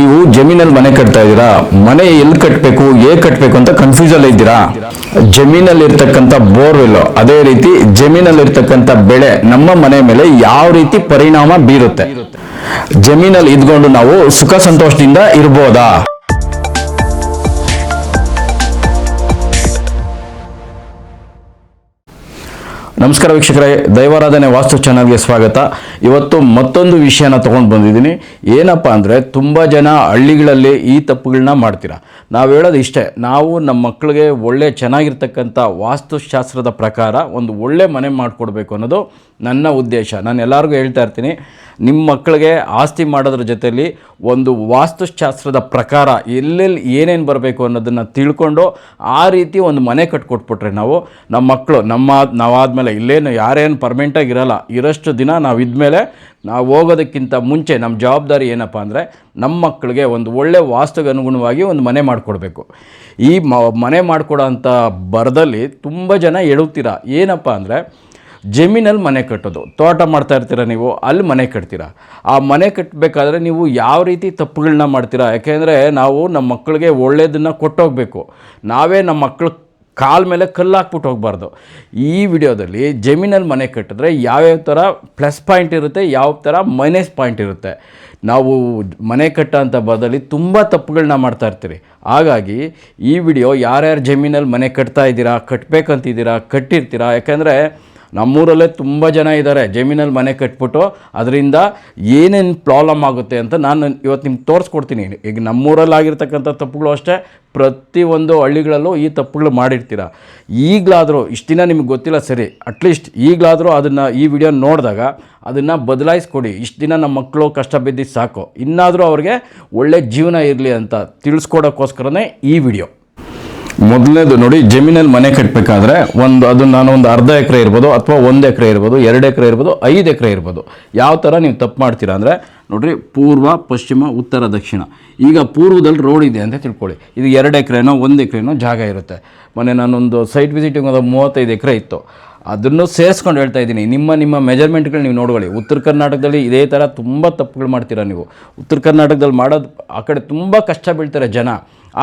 ನೀವು ಜಮೀನಲ್ಲಿ ಮನೆ ಕಟ್ತಾ ಇದ್ದೀರಾ, ಮನೆ ಎಲ್ಲಿ ಕಟ್ಟಬೇಕು ಹೇಗೆ ಕಟ್ಟಬೇಕು ಅಂತ ಕನ್ಫ್ಯೂಸ್ ಅಲ್ಲಿ ಇದ್ದೀರಾ. ಜಮೀನಲ್ಲಿ ಇರ್ತಕ್ಕಂಥ ಬೋರ್ವೆಲ್, ಅದೇ ರೀತಿ ಜಮೀನಲ್ಲಿ ಇರ್ತಕ್ಕಂಥ ಬೆಳೆ ನಮ್ಮ ಮನೆ ಮೇಲೆ ಯಾವ ರೀತಿ ಪರಿಣಾಮ ಬೀರುತ್ತೆ, ಜಮೀನಲ್ಲಿ ಇದ್ಕೊಂಡು ನಾವು ಸುಖ ಸಂತೋಷದಿಂದ ಇರ್ಬೋದಾ? ನಮಸ್ಕಾರ ವೀಕ್ಷಕರೇ, ದೈವಾರಾಧನೆ ವಾಸ್ತು ಚಾನಲ್ಗೆ ಸ್ವಾಗತ. ಇವತ್ತು ಮತ್ತೊಂದು ವಿಷಯನ ತೊಗೊಂಡು ಬಂದಿದ್ದೀನಿ. ಏನಪ್ಪ ಅಂದರೆ, ತುಂಬ ಜನ ಹಳ್ಳಿಗಳಲ್ಲಿ ಈ ತಪ್ಪುಗಳನ್ನ ಮಾಡ್ತೀರಾ. ನಾವು ಹೇಳೋದು ಇಷ್ಟೇ, ನಾವು ನಮ್ಮ ಮಕ್ಕಳಿಗೆ ಒಳ್ಳೆ ಚೆನ್ನಾಗಿರ್ತಕ್ಕಂಥ ವಾಸ್ತುಶಾಸ್ತ್ರದ ಪ್ರಕಾರ ಒಂದು ಒಳ್ಳೆ ಮನೆ ಮಾಡಿಕೊಡ್ಬೇಕು ಅನ್ನೋದು ನನ್ನ ಉದ್ದೇಶ. ನಾನು ಎಲ್ಲರಿಗೂ ಹೇಳ್ತಾ ಇರ್ತೀನಿ, ನಿಮ್ಮ ಮಕ್ಕಳಿಗೆ ಆಸ್ತಿ ಮಾಡೋದ್ರ ಜೊತೆಯಲ್ಲಿ ಒಂದು ವಾಸ್ತುಶಾಸ್ತ್ರದ ಪ್ರಕಾರ ಎಲ್ಲೆಲ್ಲಿ ಏನೇನು ಬರಬೇಕು ಅನ್ನೋದನ್ನು ತಿಳ್ಕೊಂಡು ಆ ರೀತಿ ಒಂದು ಮನೆ ಕಟ್ಕೊಟ್ಬಿಟ್ರೆ ನಮ್ಮ ಮಕ್ಕಳು ನಾವಾದಮೇಲೆ ಇಲ್ಲೇನು ಯಾರೇನು ಪರ್ಮನೆಂಟಾಗಿರಲ್ಲ, ಇರೋಷ್ಟು ದಿನ ನಾವು ಇದ್ಮೇಲೆ ನಾವು ಹೋಗೋದಕ್ಕಿಂತ ಮುಂಚೆ ನಮ್ಮ ಜವಾಬ್ದಾರಿ ಏನಪ್ಪ ಅಂದರೆ ನಮ್ಮ ಮಕ್ಕಳಿಗೆ ಒಂದು ಒಳ್ಳೆ ವಾಸ್ತುಗೆ ಅನುಗುಣವಾಗಿ ಒಂದು ಮನೆ ಮಾಡಿಕೊಡ್ಬೇಕು. ಈ ಮನೆ ಮಾಡಿಕೊಡೋ ಅಂಥ ಬರದಲ್ಲಿ ತುಂಬ ಜನ ಎಡುತ್ತೀರ. ಏನಪ್ಪ ಅಂದರೆ, ಜಮೀನಲ್ಲಿ ಮನೆ ಕಟ್ಟೋದು, ತೋಟ ಮಾಡ್ತಾ ಇರ್ತೀರ ನೀವು, ಅಲ್ಲಿ ಮನೆ ಕಟ್ತೀರಾ. ಆ ಮನೆ ಕಟ್ಟಬೇಕಾದ್ರೆ ನೀವು ಯಾವ ರೀತಿ ತಪ್ಪುಗಳನ್ನ ಮಾಡ್ತೀರಾ? ಯಾಕೆಂದರೆ ನಾವು ನಮ್ಮ ಮಕ್ಕಳಿಗೆ ಒಳ್ಳೆಯದನ್ನು ಕೊಟ್ಟೋಗಬೇಕು. ನಾವೇ ನಮ್ಮ ಮಕ್ಕಳು ಕಾಲ ಮೇಲೆ ಕಲ್ಲು ಹಾಕ್ಬಿಟ್ಟು ಹೋಗಬಾರ್ದು. ಈ ವಿಡಿಯೋದಲ್ಲಿ ಜಮೀನಲ್ಲಿ ಮನೆ ಕಟ್ಟಿದ್ರೆ ಯಾವ್ಯಾವ ಥರ ಪ್ಲಸ್ ಪಾಯಿಂಟ್ ಇರುತ್ತೆ, ಯಾವ ಥರ ಮೈನಸ್ ಪಾಯಿಂಟ್ ಇರುತ್ತೆ. ನಾವು ಮನೆ ಕಟ್ಟೋಂಥ ಬದಲಿ ತುಂಬ ತಪ್ಪುಗಳನ್ನ ಮಾಡ್ತಾ ಇರ್ತೀರಿ. ಹಾಗಾಗಿ ಈ ವಿಡಿಯೋ ಯಾರ್ಯಾರು ಜಮೀನಲ್ಲಿ ಮನೆ ಕಟ್ತಾ ಇದ್ದೀರಾ, ಕಟ್ಟಬೇಕಂತಿದ್ದೀರಾ, ಕಟ್ಟಿರ್ತೀರಾ. ಯಾಕೆಂದರೆ ನಮ್ಮೂರಲ್ಲೇ ತುಂಬ ಜನ ಇದ್ದಾರೆ ಜಮೀನಲ್ಲಿ ಮನೆ ಕಟ್ಬಿಟ್ಟು ಅದರಿಂದ ಏನೇನು ಪ್ರಾಬ್ಲಮ್ ಆಗುತ್ತೆ ಅಂತ ನಾನು ಇವತ್ತು ನಿಮ್ಗೆ ತೋರಿಸ್ಕೊಡ್ತೀನಿ. ಈಗ ನಮ್ಮೂರಲ್ಲಾಗಿರ್ತಕ್ಕಂಥ ತಪ್ಪುಗಳು ಅಷ್ಟೇ, ಪ್ರತಿಯೊಂದು ಹಳ್ಳಿಗಳಲ್ಲೂ ಈ ತಪ್ಪುಗಳು ಮಾಡಿರ್ತೀರ. ಈಗಲಾದರೂ ಇಷ್ಟು ದಿನ ನಿಮ್ಗೆ ಗೊತ್ತಿಲ್ಲ ಸರಿ, ಅಟ್ಲೀಸ್ಟ್ ಈಗಲಾದರೂ ಅದನ್ನು ಈ ವಿಡಿಯೋ ನೋಡಿದಾಗ ಅದನ್ನು ಬದಲಾಯಿಸ್ಕೊಡಿ. ಇಷ್ಟು ದಿನ ನಮ್ಮ ಮಕ್ಕಳು ಕಷ್ಟ ಬಿದ್ದಿದ್ದು ಸಾಕು, ಇನ್ನಾದರೂ ಅವ್ರಿಗೆ ಒಳ್ಳೆ ಜೀವನ ಇರಲಿ ಅಂತ ತಿಳಿಸ್ಕೊಡೋಕ್ಕೋಸ್ಕರನೇ ಈ ವಿಡಿಯೋ. ಮೊದಲನೇದು ನೋಡಿ, ಜಮೀನಲ್ಲಿ ಮನೆ ಕಟ್ಟಬೇಕಾದ್ರೆ ನಾನು ಒಂದು ಅರ್ಧ ಎಕರೆ ಇರ್ಬೋದು, ಅಥವಾ 1 ಎಕರೆ ಇರ್ಬೋದು, 2 ಎಕರೆ ಇರ್ಬೋದು, 5 ಎಕರೆ ಇರ್ಬೋದು. ಯಾವ ಥರ ನೀವು ತಪ್ಪು ಮಾಡ್ತೀರಾ ಅಂದರೆ, ನೋಡಿರಿ, ಪೂರ್ವ, ಪಶ್ಚಿಮ, ಉತ್ತರ, ದಕ್ಷಿಣ. ಈಗ ಪೂರ್ವದಲ್ಲಿ ರೋಡ್ ಇದೆ ಅಂತ ತಿಳ್ಕೊಳ್ಳಿ. ಇದು 2 ಎಕರೆನೋ 1 ಎಕರೆನೋ ಜಾಗ ಇರುತ್ತೆ. ಮೊನ್ನೆ ನಾನೊಂದು ಸೈಟ್ ವಿಸಿಟಿಂಗ್ ಒಂದು 35 ಎಕರೆ ಇತ್ತು. ಅದನ್ನು ಸೇರಿಸ್ಕೊಂಡು ಹೇಳ್ತಾ ಇದ್ದೀನಿ. ನಿಮ್ಮ ಮೆಜರ್ಮೆಂಟ್ಗಳು ನೀವು ನೋಡ್ಕೊಳ್ಳಿ. ಉತ್ತರ ಕರ್ನಾಟಕದಲ್ಲಿ ಇದೇ ಥರ ತುಂಬ ತಪ್ಪುಗಳು ಮಾಡ್ತೀರಾ ನೀವು. ಉತ್ತರ ಕರ್ನಾಟಕದಲ್ಲಿ ಮಾಡೋದು ಆ ಕಡೆ ತುಂಬ ಕಷ್ಟ ಬೀಳ್ತಾರೆ ಜನ,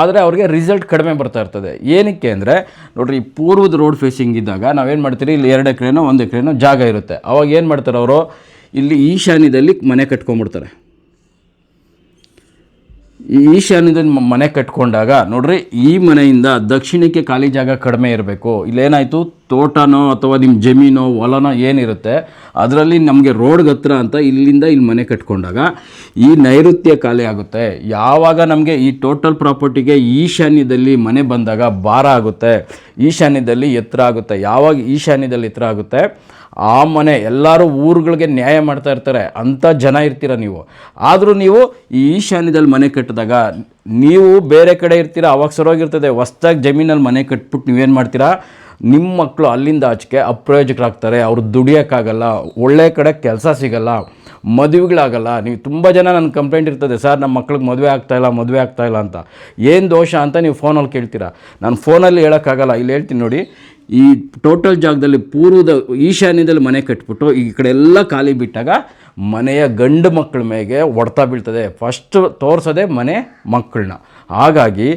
ಆದರೆ ಅವ್ರಿಗೆ ರಿಸಲ್ಟ್ ಕಡಿಮೆ ಬರ್ತಾ ಇರ್ತದೆ. ಏನಕ್ಕೆ ಅಂದರೆ ನೋಡಿರಿ, ಪೂರ್ವದ ರೋಡ್ ಫೇಸಿಂಗ್ ಇದ್ದಾಗ ನಾವೇನು ಮಾಡ್ತೀರಿ, ಇಲ್ಲಿ 2 ಎಕರೆನೋ 1 ಎಕರೆನೋ ಜಾಗ ಇರುತ್ತೆ. ಅವಾಗ ಏನು ಮಾಡ್ತಾರೆ ಅವರು, ಇಲ್ಲಿ ಈಶಾನ್ಯದಲ್ಲಿ ಮನೆ ಕಟ್ಕೊಂಡ್ಬಿಡ್ತಾರೆ. ಈ ಈಶಾನ್ಯದಲ್ಲಿ ಮನೆ ಕಟ್ಕೊಂಡಾಗ ನೋಡ್ರಿ, ಈ ಮನೆಯಿಂದ ದಕ್ಷಿಣಕ್ಕೆ ಖಾಲಿ ಜಾಗ ಕಡಿಮೆ ಇರಬೇಕು. ಇಲ್ಲೇನಾಯಿತು, ತೋಟನೋ ಅಥವಾ ನಿಮ್ಮ ಜಮೀನೋ ಹೊಲನೋ ಏನಿರುತ್ತೆ ಅದರಲ್ಲಿ ನಮಗೆ ರೋಡ್ಗೆ ಹತ್ರ ಅಂತ ಇಲ್ಲಿಂದ ಇಲ್ಲಿ ಮನೆ ಕಟ್ಕೊಂಡಾಗ ಈ ನೈಋತ್ಯ ಖಾಲಿ ಆಗುತ್ತೆ. ಯಾವಾಗ ನಮಗೆ ಈ ಟೋಟಲ್ ಪ್ರಾಪರ್ಟಿಗೆ ಈಶಾನ್ಯದಲ್ಲಿ ಮನೆ ಬಂದಾಗ ಭಾರ ಆಗುತ್ತೆ, ಈಶಾನ್ಯದಲ್ಲಿ ಎತ್ತರ ಆಗುತ್ತೆ. ಯಾವಾಗ ಈಶಾನ್ಯದಲ್ಲಿ ಎತ್ತರ ಆಗುತ್ತೆ, ಆ ಮನೆ ಎಲ್ಲರೂ ಊರುಗಳಿಗೆ ನ್ಯಾಯ ಮಾಡ್ತಾ ಇರ್ತಾರೆ, ಅಂಥ ಜನ ಇರ್ತೀರ ನೀವು. ಆದರೂ ನೀವು ಈ ಈಶಾನ್ಯದಲ್ಲಿ ಮನೆ ಕಟ್ಟಿದಾಗ ನೀವು ಬೇರೆ ಕಡೆ ಇರ್ತೀರ, ಅವಾಗ ಸರೋಗಿರ್ತದೆ. ಹೊಸ್ದಾಗಿ ಜಮೀನಲ್ಲಿ ಮನೆ ಕಟ್ಬಿಟ್ಟು ನೀವೇನು ಮಾಡ್ತೀರಾ, ನಿಮ್ಮ ಮಕ್ಕಳು ಅಲ್ಲಿಂದ ಆಚೆಗೆ ಅಪ್ರಯೋಜಕರಾಗ್ತಾರೆ. ಅವರು ದುಡಿಯೋಕ್ಕಾಗಲ್ಲ, ಒಳ್ಳೆ ಕಡೆ ಕೆಲಸ ಸಿಗಲ್ಲ, ಮದುವೆಗಳಾಗಲ್ಲ. ನೀವು ತುಂಬ ಜನ ನನ್ನ ಕಂಪ್ಲೇಂಟ್ ಇರ್ತದೆ, ಸರ್ ನಮ್ಮ ಮಕ್ಳಿಗೆ ಮದುವೆ ಆಗ್ತಾಯಿಲ್ಲ ಅಂತ. ಏನು ದೋಷ ಅಂತ ನೀವು ಫೋನಲ್ಲಿ ಕೇಳ್ತೀರಾ. ನಾನು ಫೋನಲ್ಲಿ ಹೇಳೋಕ್ಕಾಗಲ್ಲ, ಇಲ್ಲಿ ಹೇಳ್ತೀನಿ ನೋಡಿ. ಈ ಟೋಟಲ್ ಜಾಗದಲ್ಲಿ ಪೂರ್ವದ ಈಶಾನ್ಯದಲ್ಲಿ ಮನೆ ಕಟ್ಬಿಟ್ಟು ಈ ಕಡೆ ಎಲ್ಲ ಖಾಲಿ ಬಿಟ್ಟಾಗ ಮನೆಯ ಗಂಡು ಮಕ್ಕಳ ಮೇಲೆ ಹೊಡ್ತಾ ಬೀಳ್ತದೆ. ಫಸ್ಟ್ ತೋರಿಸೋದೆ ಮನೆ ಮಕ್ಕಳನ್ನ. ಹಾಗಾಗಿ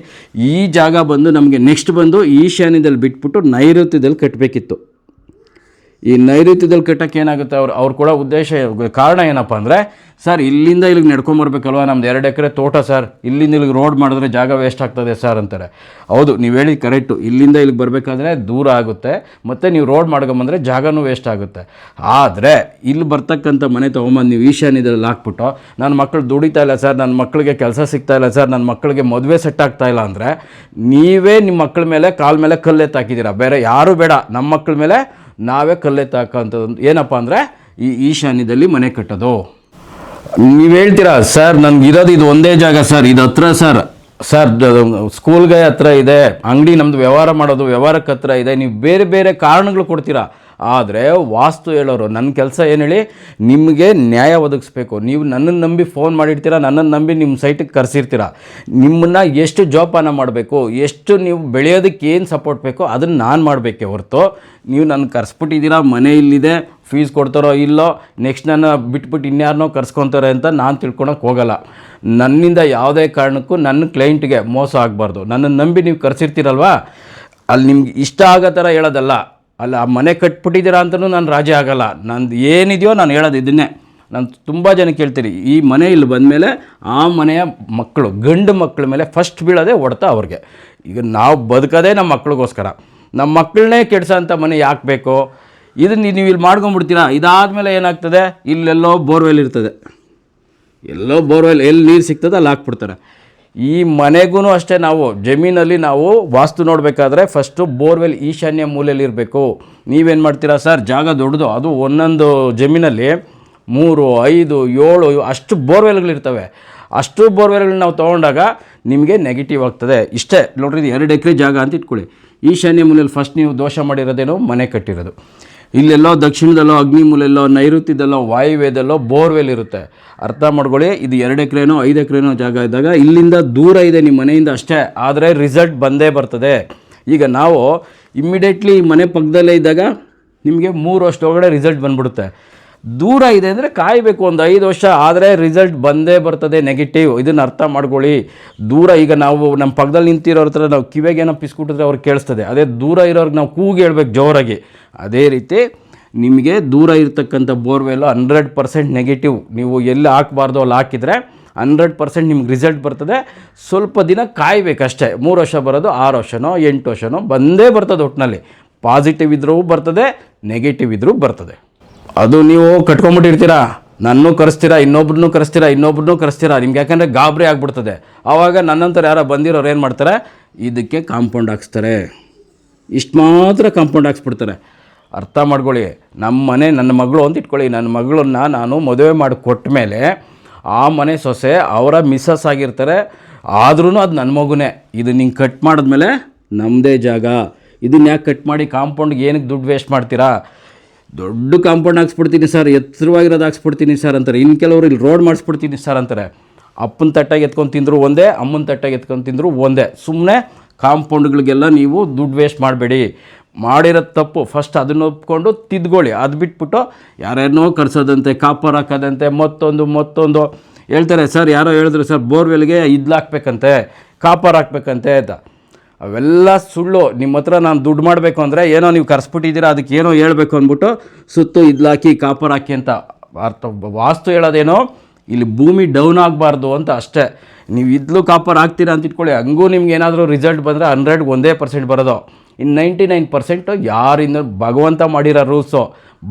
ಈ ಜಾಗ ಬಂದು ನಮಗೆ ನೆಕ್ಸ್ಟ್ ಬಂದು ಈಶಾನ್ಯದಲ್ಲಿ ಬಿಟ್ಬಿಟ್ಟು ನೈಋತ್ಯದಲ್ಲಿ ಕಟ್ಟಬೇಕಿತ್ತು. ಈ ನೈಋತ್ಯದಲ್ಲಿ ಕಟ್ಟಕ್ಕೆ ಏನಾಗುತ್ತೆ, ಅವ್ರು ಕೂಡ ಉದ್ದೇಶ ಕಾರಣ ಏನಪ್ಪ ಅಂದರೆ, ಸರ್ ಇಲ್ಲಿಂದ ಇಲ್ಲಿಗೆ ನಡ್ಕೊಂಬರ್ಬೇಕಲ್ವ, ನಮ್ದು 2 ಎಕರೆ ತೋಟ ಸರ್, ಇಲ್ಲಿಂದ ಇಲ್ಲಿಗೆ ರೋಡ್ ಮಾಡಿದ್ರೆ ಜಾಗ ವೇಸ್ಟ್ ಆಗ್ತದೆ ಸರ್ ಅಂತಾರೆ. ಹೌದು, ನೀವು ಹೇಳಿ ಕರೆಕ್ಟು. ಇಲ್ಲಿಂದ ಇಲ್ಲಿಗೆ ಬರಬೇಕಾದ್ರೆ ದೂರ ಆಗುತ್ತೆ, ಮತ್ತು ನೀವು ರೋಡ್ ಮಾಡ್ಕೊಂಬಂದರೆ ಜಾಗನೂ ವೇಸ್ಟ್ ಆಗುತ್ತೆ. ಆದರೆ ಇಲ್ಲಿ ಬರ್ತಕ್ಕಂಥ ಮನೆ ತೊಗೊಂಬಂದು ನೀವು ಈಶಾನ್ಯದಲ್ಲಿ ಹಾಕ್ಬಿಟ್ಟು, ನನ್ನ ಮಕ್ಕಳು ದುಡಿತಾ ಇಲ್ಲ ಸರ್, ನನ್ನ ಮಕ್ಕಳಿಗೆ ಕೆಲಸ ಸಿಗ್ತಾ ಇಲ್ಲ ಸರ್, ನನ್ನ ಮಕ್ಕಳಿಗೆ ಮದುವೆ ಸೆಟ್ ಆಗ್ತಾ ಇಲ್ಲ ಅಂದರೆ ನೀವೇ ನಿಮ್ಮ ಮಕ್ಕಳ ಮೇಲೆ ಕಾಲ ಮೇಲೆ ಕಲ್ಲೆತ್ತಾಕಿದ್ದೀರಾ. ಬೇರೆ ಯಾರೂ ಬೇಡ, ನಮ್ಮ ಮಕ್ಕಳ ಮೇಲೆ ನಾವೇ ಕಲ್ಲೆತ್ತಾಕೋಂಥದ್ದು. ಏನಪ್ಪ ಅಂದರೆ ಈ ಈಶಾನ್ಯದಲ್ಲಿ ಮನೆ ಕಟ್ಟೋದು. ನೀವು ಹೇಳ್ತೀರಾ, ಸರ್ ನನಗಿರೋದು ಇದು ಒಂದೇ ಜಾಗ ಸರ್, ಇದು ಹತ್ರ ಸರ್, ಸ್ಕೂಲ್ಗೆ ಹತ್ರ ಇದೆ, ಅಂಗಡಿ ನಮ್ಮದು ವ್ಯವಹಾರಕ್ಕೆ ಹತ್ರ ಇದೆ. ನೀವು ಬೇರೆ ಬೇರೆ ಕಾರಣಗಳು ಕೊಡ್ತೀರಾ. ಆದರೆ ವಾಸ್ತು ಹೇಳೋರು ನನ್ನ ಕೆಲಸ ಏನು ಹೇಳಿ, ನಿಮಗೆ ನ್ಯಾಯ ಒದಗಿಸ್ಬೇಕು. ನೀವು ನನ್ನನ್ನು ನಂಬಿ ಫೋನ್ ಮಾಡಿರ್ತೀರ, ನನ್ನನ್ನು ನಂಬಿ ನಿಮ್ಮ ಸೈಟಿಗೆ ಕರೆಸಿರ್ತೀರ. ನಿಮ್ಮನ್ನು ಎಷ್ಟು ಜೋಪಾನ ಮಾಡಬೇಕು, ಎಷ್ಟು ನೀವು ಬೆಳೆಯೋದಕ್ಕೆ ಏನು ಸಪೋರ್ಟ್ ಬೇಕೋ ಅದನ್ನು ನಾನು ಮಾಡಬೇಕೇ ಹೊರತು ನೀವು ನನ್ನ ಕರೆಸ್ಬಿಟ್ಟಿದ್ದೀರಾ, ಮನೆ ಇಲ್ಲಿದೆ, ಫೀಸ್ ಕೊಡ್ತಾರೋ ಇಲ್ಲೋ, ನೆಕ್ಸ್ಟ್ ನನ್ನ ಬಿಟ್ಬಿಟ್ಟು ಇನ್ಯಾರನ್ನೋ ಕರ್ಸ್ಕೊತಾರೆ ಅಂತ ನಾನು ತಿಳ್ಕೊಳಕ್ಕೆ ಹೋಗಲ್ಲ. ನನ್ನಿಂದ ಯಾವುದೇ ಕಾರಣಕ್ಕೂ ನನ್ನ ಕ್ಲೈಂಟ್ಗೆ ಮೋಸ ಆಗಬಾರ್ದು. ನನ್ನನ್ನು ನಂಬಿ ನೀವು ಕರೆಸಿರ್ತೀರಲ್ವ, ಅಲ್ಲಿ ನಿಮ್ಗೆ ಇಷ್ಟ ಆಗೋ ಥರ ಹೇಳೋದಲ್ಲ. ಅಲ್ಲ, ಆ ಮನೆ ಕಟ್ಬಿಟ್ಟಿದ್ದೀರಾ ಅಂತಲೂ ನಾನು ರಾಜಿ ಆಗೋಲ್ಲ. ನಂದು ಏನಿದೆಯೋ ನಾನು ಹೇಳೋದು ಇದನ್ನೇ. ನಾನು ತುಂಬ ಜನ ಕೇಳ್ತೀರಿ, ಈ ಮನೆ ಇಲ್ಲಿ ಬಂದಮೇಲೆ ಆ ಮನೆಯ ಮಕ್ಕಳು, ಗಂಡು ಮಕ್ಕಳ ಮೇಲೆ ಫಸ್ಟ್ ಬೀಳೋದೇ ಹೊಡ್ತಾ ಅವ್ರಿಗೆ. ಈಗ ನಾವು ಬದುಕೋದೇ ನಮ್ಮ ಮಕ್ಳಿಗೋಸ್ಕರ. ನಮ್ಮ ಮಕ್ಕಳನ್ನೇ ಕೆಡ್ಸೋ ಅಂಥ ಮನೆ ಯಾಕೆ ಬೇಕು? ಇದನ್ನು ನೀವು ಇಲ್ಲಿ ಮಾಡ್ಕೊಂಬಿಡ್ತೀರಾ. ಇದಾದಮೇಲೆ ಏನಾಗ್ತದೆ, ಇಲ್ಲೆಲ್ಲೋ ಬೋರ್ವೆಲ್ ಇರ್ತದೆ, ಎಲ್ಲೋ ಬೋರ್ವೆಲ್ ಎಲ್ಲಿ ನೀರು ಸಿಗ್ತದೆ ಅಲ್ಲಿ ಹಾಕ್ಬಿಡ್ತಾರೆ. ಈ ಮನೆಗೂ ಅಷ್ಟೇ, ನಾವು ಜಮೀನಲ್ಲಿ ನಾವು ವಾಸ್ತು ನೋಡಬೇಕಾದ್ರೆ ಫಸ್ಟು ಬೋರ್ವೆಲ್ ಈಶಾನ್ಯ ಮೂಲೆಯಲ್ಲಿ ಇರಬೇಕು. ನೀವೇನು ಮಾಡ್ತೀರಾ ಸರ್, ಜಾಗ ದೊಡ್ಡದು, ಅದು ಒಂದೊಂದು ಜಮೀನಲ್ಲಿ 3, 5, 7 ಅಷ್ಟು ಬೋರ್ವೆಲ್ಗಳಿರ್ತವೆ. ಅಷ್ಟು ಬೋರ್ವೆಲ್ಗಳನ್ನ ನಾವು ತೊಗೊಂಡಾಗ ನಿಮಗೆ ನೆಗೆಟಿವ್ ಆಗ್ತದೆ. ಇಷ್ಟೇ ನೋಡ್ರಿ, ಇದು 2 ಎಕರೆ ಜಾಗ ಅಂತ ಇಟ್ಕೊಳ್ಳಿ. ಈಶಾನ್ಯ ಮೂಲೆಯಲ್ಲಿ ಫಸ್ಟ್ ನೀವು ದೋಷ ಮಾಡಿರೋದೇನೋ ಮನೆ ಕಟ್ಟಿರೋದು. ಇಲ್ಲೆಲ್ಲೋ ದಕ್ಷಿಣದಲ್ಲೋ, ಅಗ್ನಿ ಮೂಲೆಯಲ್ಲೋ, ನೈಋತ್ಯದಲ್ಲೋ, ವಾಯುವ್ಯದಲ್ಲೋ ಬೋರ್ವೆಲ್ ಇರುತ್ತೆ. ಅರ್ಥ ಮಾಡ್ಕೊಳ್ಳಿ, ಇದು 2 ಎಕರೆನೋ 5 ಎಕರೆನೋ ಜಾಗ ಇದ್ದಾಗ ಇಲ್ಲಿಂದ ದೂರ ಇದೆ ನಿಮ್ಮ ಮನೆಯಿಂದ ಅಷ್ಟೇ, ಆದರೆ ರಿಸಲ್ಟ್ ಬಂದೇ ಬರ್ತದೆ. ಈಗ ನಾವು ಇಮ್ಮಿಡಿಯೇಟ್ಲಿ ಮನೆ ಪಕ್ಕದಲ್ಲೇ ಇದ್ದಾಗ ನಿಮಗೆ 3 ವರ್ಷದೊಳಗಡೆ ರಿಸಲ್ಟ್ ಬಂದ್ಬಿಡುತ್ತೆ. ದೂರ ಇದೆ ಅಂದರೆ ಕಾಯಬೇಕು ಒಂದು 5 ವರ್ಷ, ಆದರೆ ರಿಸಲ್ಟ್ ಬಂದೇ ಬರ್ತದೆ ನೆಗೆಟಿವ್. ಇದನ್ನು ಅರ್ಥ ಮಾಡ್ಕೊಳ್ಳಿ. ದೂರ ಈಗ ನಾವು ನಮ್ಮ ಪಕ್ಕದಲ್ಲಿ ನಿಂತಿರೋರ ಹತ್ರ ನಾವು ಕಿವಿಗೆ ಏನೋ ಪಿಸ್ಕೊಟ್ಟಿದ್ರೆ ಅವ್ರಿಗೆ ಕೇಳಿಸ್ತದೆ. ಅದೇ ದೂರ ಇರೋರಿಗೆ ನಾವು ಕೂಗಿ ಹೇಳ್ಬೇಕು ಜೋರಾಗಿ. ಅದೇ ರೀತಿ ನಿಮಗೆ ದೂರ ಇರ್ತಕ್ಕಂಥ ಬೋರ್ವೆಲ್ಲು 100% ನೆಗೆಟಿವ್. ನೀವು ಎಲ್ಲಿ ಹಾಕಬಾರ್ದು ಅಲ್ಲಿ ಹಾಕಿದರೆ 100% ನಿಮ್ಗೆ ರಿಸಲ್ಟ್ ಬರ್ತದೆ. ಸ್ವಲ್ಪ ದಿನ ಕಾಯಬೇಕಷ್ಟೇ. 3 ವರ್ಷ ಬರೋದು 6 ವರ್ಷನೋ 8 ವರ್ಷನೋ ಬಂದೇ ಬರ್ತದೆ. ಒಟ್ಟಿನಲ್ಲಿ ಪಾಸಿಟಿವ್ ಇದ್ರೂ ಬರ್ತದೆ, ನೆಗೆಟಿವ್ ಇದ್ರೂ ಬರ್ತದೆ. ಅದು ನೀವು ಕಟ್ಕೊಂಬಿಟ್ಟಿರ್ತೀರಾ, ನನ್ನೂ ಕರೆಸ್ತೀರಾ, ಇನ್ನೊಬ್ರನ್ನೂ ಕರೆಸ್ತೀರಾ. ನಿಮ್ಗೆ ಯಾಕಂದರೆ ಗಾಬರಿ ಆಗಿಬಿಡ್ತದೆ. ಆವಾಗ ನನ್ನಂತರ ಯಾರೋ ಬಂದಿರೋರು ಏನು ಮಾಡ್ತಾರೆ, ಇದಕ್ಕೆ ಕಾಂಪೌಂಡ್ ಹಾಕ್ಸ್ತಾರೆ. ಇಷ್ಟು ಮಾತ್ರ ಕಾಂಪೌಂಡ್ ಹಾಕ್ಸ್ಬಿಡ್ತಾರೆ. ಅರ್ಥ ಮಾಡ್ಕೊಳ್ಳಿ. ನಮ್ಮ ಮನೆ ನನ್ನ ಮಗಳು ಅಂತ ಇಟ್ಕೊಳ್ಳಿ. ನನ್ನ ಮಗಳನ್ನ ನಾನು ಮದುವೆ ಮಾಡಿ ಕೊಟ್ಟ ಮೇಲೆ ಆ ಮನೆ ಸೊಸೆ ಅವರ ಮಿಸ್ಸಸ್ ಆಗಿರ್ತಾರೆ, ಆದ್ರೂ ಅದು ನನ್ನ ಮಗುನೇ. ಇದು ನಿಂಗೆ ಕಟ್ ಮಾಡಿದ್ಮೇಲೆ ನಮ್ಮದೇ ಜಾಗ. ಇದನ್ನ ಯಾಕೆ ಕಟ್ ಮಾಡಿ ಕಾಂಪೌಂಡ್ಗೆ ಏನಕ್ಕೆ ದುಡ್ಡು ವೇಸ್ಟ್ ಮಾಡ್ತೀರಾ? ದೊಡ್ಡ ಕಾಂಪೌಂಡ್ ಹಾಕ್ಸ್ಬಿಡ್ತೀನಿ ಸರ್, ಎತ್ತರವಾಗಿರೋದು ಹಾಕ್ಸ್ಬಿಡ್ತೀನಿ ಸರ್ ಅಂತಾರೆ. ಇನ್ನು ಕೆಲವರು ಇಲ್ಲಿ ರೋಡ್ ಮಾಡಿಸ್ಬಿಡ್ತೀನಿ ಸರ್ ಅಂತಾರೆ. ಅಪ್ಪನ ತಟ್ಟಾಗಿ ಎತ್ಕೊಂಡು ತಿಂದರು ಒಂದೇ, ಅಮ್ಮನ ತಟ್ಟಾಗಿ ಎತ್ಕೊಂಡು ತಿಂದರು ಒಂದೇ. ಸುಮ್ಮನೆ ಕಾಂಪೌಂಡ್ಗಳಿಗೆಲ್ಲ ನೀವು ದುಡ್ಡು ವೇಸ್ಟ್ ಮಾಡಬೇಡಿ. ಮಾಡಿರೋದು ತಪ್ಪು, ಫಸ್ಟ್ ಅದನ್ನು ಒಪ್ಕೊಂಡು ತಿದ್ಕೊಳ್ಳಿ. ಅದು ಬಿಟ್ಬಿಟ್ಟು ಯಾರ್ಯಾರನೋ ಕರ್ಸೋದಂತೆ, ಕಾಪರ್ ಹಾಕೋದಂತೆ, ಮತ್ತೊಂದು ಹೇಳ್ತಾರೆ. ಸರ್ ಯಾರೋ ಹೇಳಿದ್ರು ಸರ್, ಬೋರ್ವೆಲ್ಗೆ ಹಾಕ್ಬೇಕಂತೆ, ಕಾಪರ್ ಹಾಕ್ಬೇಕಂತೆ ಅಂತ. ಅವೆಲ್ಲ ಸುಳ್ಳು. ನಿಮ್ಮ ಹತ್ರ ನಾನು ದುಡ್ಡು ಮಾಡಬೇಕು ಅಂದರೆ ಏನೋ ನೀವು ಕರೆಸ್ಬಿಟ್ಟಿದ್ದೀರಾ, ಅದಕ್ಕೆ ಏನೋ ಹೇಳಬೇಕು ಅಂದ್ಬಿಟ್ಟು ಸುತ್ತು ಹಾಕಿ ಕಾಪರ್ ಹಾಕಿ ಅಂತ ಅರ್ಥ. ವಾಸ್ತು ಹೇಳೋದೇನೋ ಇಲ್ಲಿ ಭೂಮಿ ಡೌನ್ ಆಗಬಾರ್ದು ಅಂತ ಅಷ್ಟೇ. ನೀವು ಇದ್ಲು ಕಾಪರ್ ಹಾಕ್ತೀರಾ ಅಂತ ಇಟ್ಕೊಳ್ಳಿ, ಹಂಗೂ ನಿಮ್ಗೆ ಏನಾದರೂ ರಿಸಲ್ಟ್ ಬಂದರೆ 100ಗೆ 1% ಬರೋದು. ಇನ್ನು 99% ಯಾರಿಂದ ಭಗವಂತ ಮಾಡಿರೋ ರೂಲ್ಸು,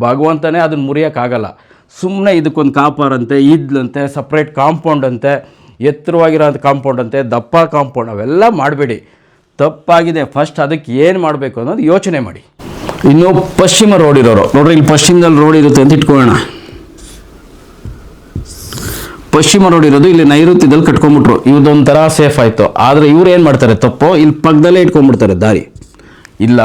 ಭಗವಂತನೇ ಅದನ್ನು ಮುರಿಯೋಕ್ಕಾಗಲ್ಲ. ಸುಮ್ಮನೆ ಇದಕ್ಕೊಂದು ಕಾಪರ್ ಅಂತೆ, ಇದ್ಲಂತೆ, ಸಪ್ರೇಟ್ ಕಾಂಪೌಂಡ್ ಅಂತೆ, ಎತ್ತರವಾಗಿರೋ ಕಾಂಪೌಂಡ್ ಅಂತೆ, ದಪ್ಪ ಕಾಂಪೌಂಡ್, ಅವೆಲ್ಲ ಮಾಡಬೇಡಿ. ತಪ್ಪಾಗಿದೆ. ಫಸ್ಟ್ ಅದಕ್ಕೆ ಏನು ಮಾಡಬೇಕು ಅನ್ನೋದು ಯೋಚನೆ ಮಾಡಿ. ಇನ್ನು ಪಶ್ಚಿಮ ರೋಡ್ ಇರೋರು ನೋಡ್ರಿ, ಇಲ್ಲಿ ಪಶ್ಚಿಮದಲ್ಲಿ ರೋಡ್ ಇರುತ್ತೆ ಅಂತ ಇಟ್ಕೊಳ್ಳೋಣ. ಪಶ್ಚಿಮ ರೋಡ್ ಇರೋದು ಇಲ್ಲಿ ನೈಋತ್ಯದಲ್ಲಿ ಕಟ್ಕೊಂಡ್ಬಿಟ್ರು. ಇವ್ರದೊಂಥರ ಸೇಫ್ ಆಯಿತು. ಆದರೆ ಇವ್ರು ಏನು ಮಾಡ್ತಾರೆ ತಪ್ಪು, ಇಲ್ಲಿ ಪಕ್ಕದಲ್ಲೇ ಇಟ್ಕೊಂಡ್ಬಿಡ್ತಾರೆ ದಾರಿ. ಇಲ್ಲ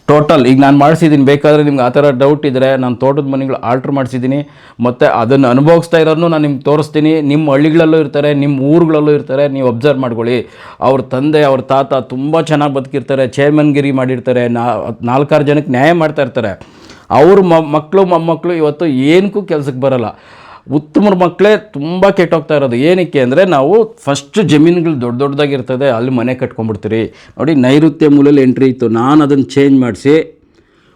ಟೋಟಲ್ ಈಗ ನಾನು ಮಾಡಿಸಿದ್ದೀನಿ. ಬೇಕಾದರೆ ನಿಮ್ಗೆ ಆ ಥರ ಡೌಟ್ ಇದ್ದರೆ ನಾನು ತೋಟದ ಮನೆಗಳು ಆಲ್ಟ್ರ್ ಮಾಡಿಸಿದ್ದೀನಿ, ಮತ್ತು ಅದನ್ನು ಅನುಭವಿಸ್ತಾ ಇರೋದನ್ನು ನಾನು ನಿಮ್ಗೆ ತೋರಿಸ್ತೀನಿ. ನಿಮ್ಮ ಹಳ್ಳಿಗಳಲ್ಲೂ ಇರ್ತಾರೆ, ನಿಮ್ಮ ಊರುಗಳಲ್ಲೂ ಇರ್ತಾರೆ. ನೀವು ಅಬ್ಸರ್ವ್ ಮಾಡ್ಕೊಳ್ಳಿ. ಅವ್ರ ತಂದೆ ಅವ್ರ ತಾತ ತುಂಬ ಚೆನ್ನಾಗಿ ಬದುಕಿರ್ತಾರೆ, ಚೇರ್ಮನ್ಗಿರಿ ಮಾಡಿರ್ತಾರೆ, 4-6 ಜನಕ್ಕೆ ನ್ಯಾಯ ಮಾಡ್ತಾ ಇರ್ತಾರೆ. ಅವ್ರ ಮಕ್ಕಳು ಮೊಮ್ಮಕ್ಕಳು ಇವತ್ತು ಏನಕ್ಕೂ ಕೆಲಸಕ್ಕೆ ಬರೋಲ್ಲ. ಉತ್ತಮರ ಮಕ್ಕಳೇ ತುಂಬ ಕೆಟ್ಟೋಗ್ತಾ ಇರೋದು. ಏನಕ್ಕೆ ಅಂದರೆ ನಾವು ಫಸ್ಟು ಜಮೀನುಗಳು ದೊಡ್ಡದಾಗಿರ್ತದೆ, ಅಲ್ಲಿ ಮನೆ ಕಟ್ಕೊಂಡ್ಬಿಡ್ತೀರಿ. ನೋಡಿ, ನೈಋತ್ಯ ಮೂಲೆಯಲ್ಲಿ ಎಂಟ್ರಿ ಇತ್ತು, ನಾನು ಅದನ್ನು ಚೇಂಜ್ ಮಾಡಿಸಿ